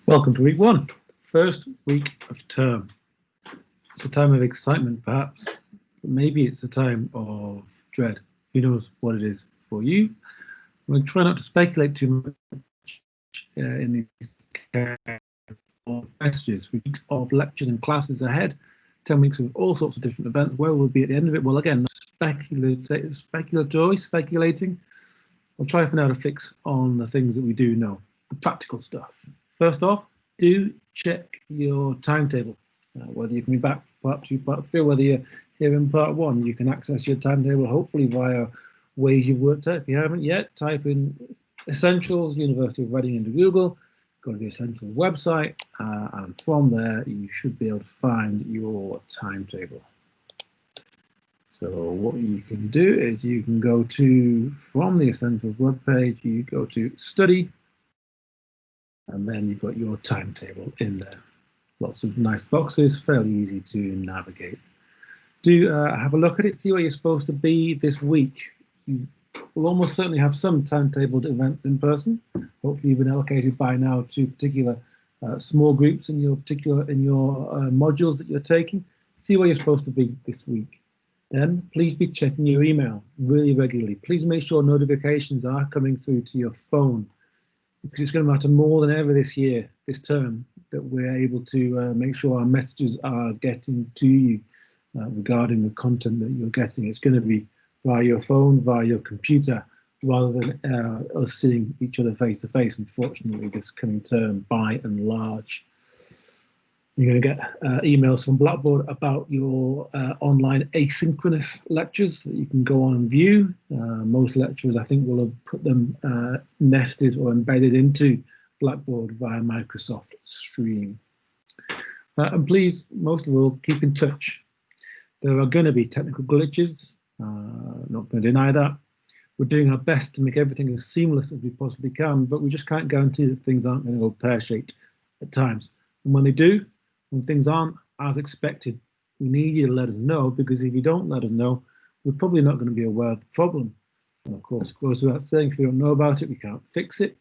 Welcome to week one, first week of term. It's a time of excitement, perhaps, but maybe it's a time of dread. Who knows what it is for you? I'm going to try not to speculate too much in these messages. Weeks of lectures and classes ahead, 10 weeks of all sorts of different events. Where we'll be at the end of it? Well, again, speculating. I'll try for now to fix on the things that we do know, the practical stuff. First off, do check your timetable. Whether you can be back part 2, part 3, whether you're here in part 1, you can access your timetable hopefully via ways you've worked out. If you haven't yet, type in Essentials, University of Reading into Google, go to the Essentials website, and from there you should be able to find your timetable. So what you can do is you can go to, from the Essentials webpage, you go to Study, and then you've got your timetable in there. Lots of nice boxes, fairly easy to navigate. Do have a look at it, see where you're supposed to be this week. You will almost certainly have some timetabled events in person. Hopefully you've been allocated by now to particular small groups in your modules that you're taking. See where you're supposed to be this week. Then please be checking your email really regularly. Please make sure notifications are coming through to your phone, because it's going to matter more than ever this year, this term, that we're able to make sure our messages are getting to you regarding the content that you're getting. It's going to be via your phone, via your computer, rather than us seeing each other face to face, unfortunately, this coming term, by and large. You're going to get emails from Blackboard about your online asynchronous lectures that you can go on and view. Most lecturers, I think, will have put them nested or embedded into Blackboard via Microsoft Stream. And please, most of all, keep in touch. There are going to be technical glitches, not going to deny that. We're doing our best to make everything as seamless as we possibly can, but we just can't guarantee that things aren't going to go pear-shaped at times. And when they do, when things aren't as expected, we need you to let us know, because if you don't let us know, we're probably not going to be aware of the problem. And of course, it goes without saying, if we don't know about it, we can't fix it.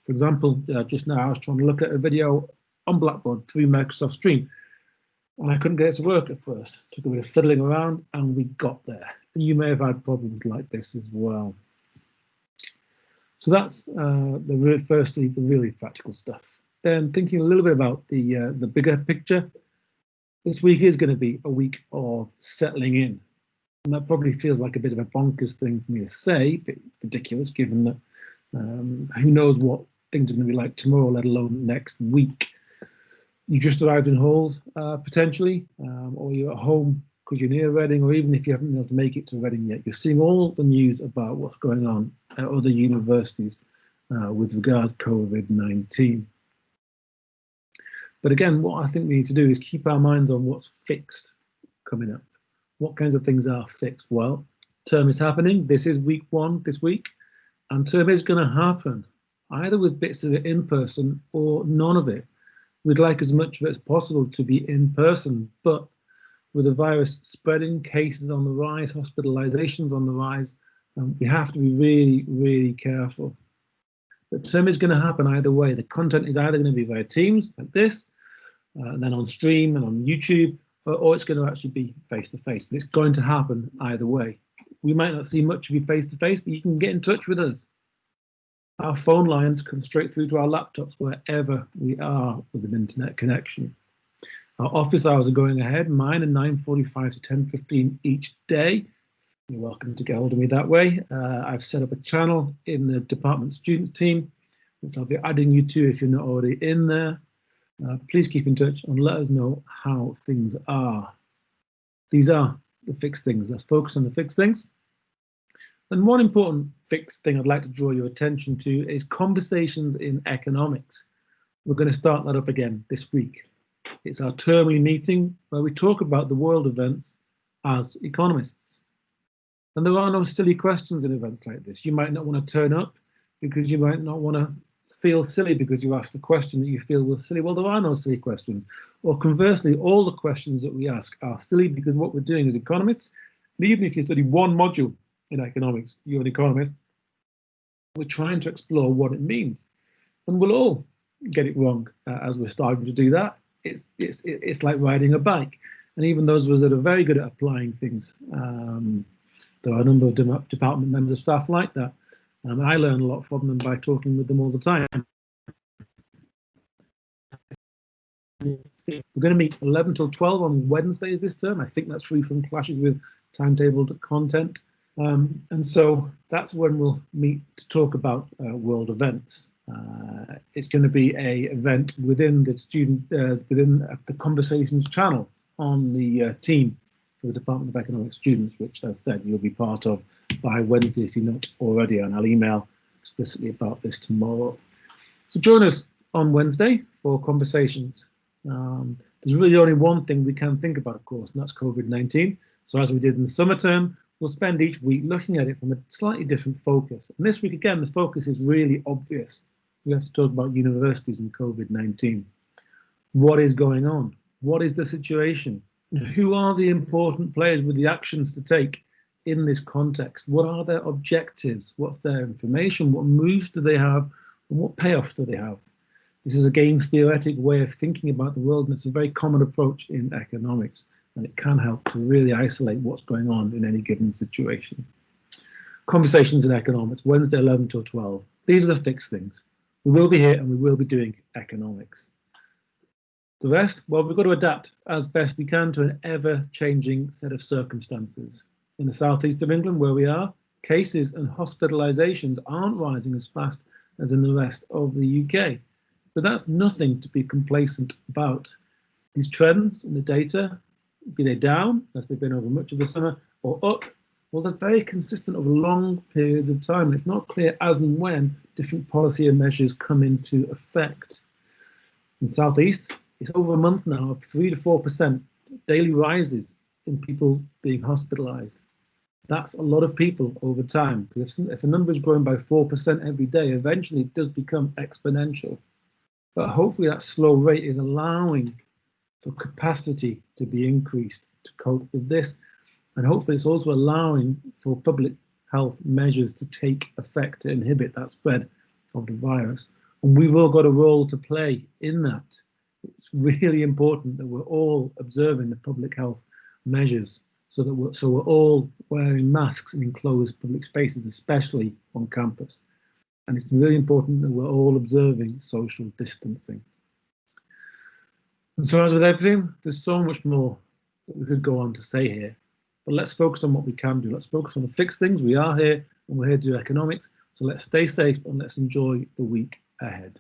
For example, just now I was trying to look at a video on Blackboard through Microsoft Stream, and I couldn't get it to work at first. Took a bit of fiddling around, and we got there. And you may have had problems like this as well. So that's firstly the really practical stuff. Then thinking a little bit about the bigger picture, this week is going to be a week of settling in. And that probably feels like a bit of a bonkers thing for me to say, a bit ridiculous, given that who knows what things are going to be like tomorrow, let alone next week. You just arrived in halls, potentially, or you're at home because you're near Reading, or even if you haven't been able to make it to Reading yet, you're seeing all the news about what's going on at other universities with regard to COVID-19. But again, what I think we need to do is keep our minds on what's fixed coming up. What kinds of things are fixed? Well, term is happening. This is week one this week, and term is going to happen either with bits of it in person or none of it. We'd like as much of it as possible to be in person, but with the virus spreading, cases on the rise, hospitalizations on the rise, we have to be really, really careful. The term is going to happen either way. The content is either going to be via Teams, like this, and then on stream and on YouTube, or it's going to actually be face-to-face. But it's going to happen either way. We might not see much of you face-to-face, but you can get in touch with us. Our phone lines come straight through to our laptops wherever we are with an internet connection. Our office hours are going ahead, mine are 9:45 to 10:15 each day. You're welcome to get hold of me that way. I've set up a channel in the department students team, which I'll be adding you to if you're not already in there. Please keep in touch and let us know how things are. These are the fixed things. Let's focus on the fixed things. And one important fixed thing I'd like to draw your attention to is conversations in economics. We're going to start that up again this week. It's our termly meeting where we talk about the world events as economists. And there are no silly questions in events like this. You might not want to turn up because you might not want to feel silly because you asked a question that you feel was silly. Well, there are no silly questions. Or conversely, all the questions that we ask are silly because what we're doing as economists, and even if you study one module in economics, you're an economist, we're trying to explore what it means. And we'll all get it wrong as we're starting to do that. It's like riding a bike. And even those of us that are very good at applying things, there are a number of department members of staff like that. I learn a lot from them by talking with them all the time. We're going to meet 11 till 12 on Wednesdays this term. I think that's free from clashes with timetable content. And so that's when we'll meet to talk about world events. It's going to be a event within the student, within the Conversations channel on the team for the Department of Economics students, which, as said, you'll be part of by Wednesday if you're not already, and I'll email explicitly about this tomorrow. So join us on Wednesday for Conversations. There's really only one thing we can think about, of course, and that's COVID-19. So as we did in the summer term, we'll spend each week looking at it from a slightly different focus. And this week, again, the focus is really obvious. We have to talk about universities and COVID-19. What is going on? What is the situation? Who are the important players with the actions to take in this context? What are their objectives? What's their information? What moves do they have? And what payoffs do they have? This is a game theoretic way of thinking about the world, and it's a very common approach in economics, and it can help to really isolate what's going on in any given situation. Conversations in economics, Wednesday 11 till 12. These are the fixed things. We will be here and we will be doing economics. The rest, well, we've got to adapt as best we can to an ever-changing set of circumstances. In the southeast of England, where we are, cases and hospitalisations aren't rising as fast as in the rest of the UK. But that's nothing to be complacent about. These trends in the data, be they down, as they've been over much of the summer, or up, well, they're very consistent over long periods of time. And it's not clear as and when different policy and measures come into effect. In the southeast, it's over a month now of 3 to 4% daily rises in people being hospitalised. That's a lot of people over time. Because if the number is growing by 4% every day, eventually it does become exponential. But hopefully that slow rate is allowing for capacity to be increased to cope with this. And hopefully it's also allowing for public health measures to take effect to inhibit that spread of the virus. And we've all got a role to play in that. It's really important that we're all observing the public health measures so that we're all wearing masks in enclosed public spaces, especially on campus. And it's really important that we're all observing social distancing. And so as with everything, there's so much more that we could go on to say here. But let's focus on what we can do. Let's focus on the fixed things. We are here and we're here to do economics. So let's stay safe and let's enjoy the week ahead.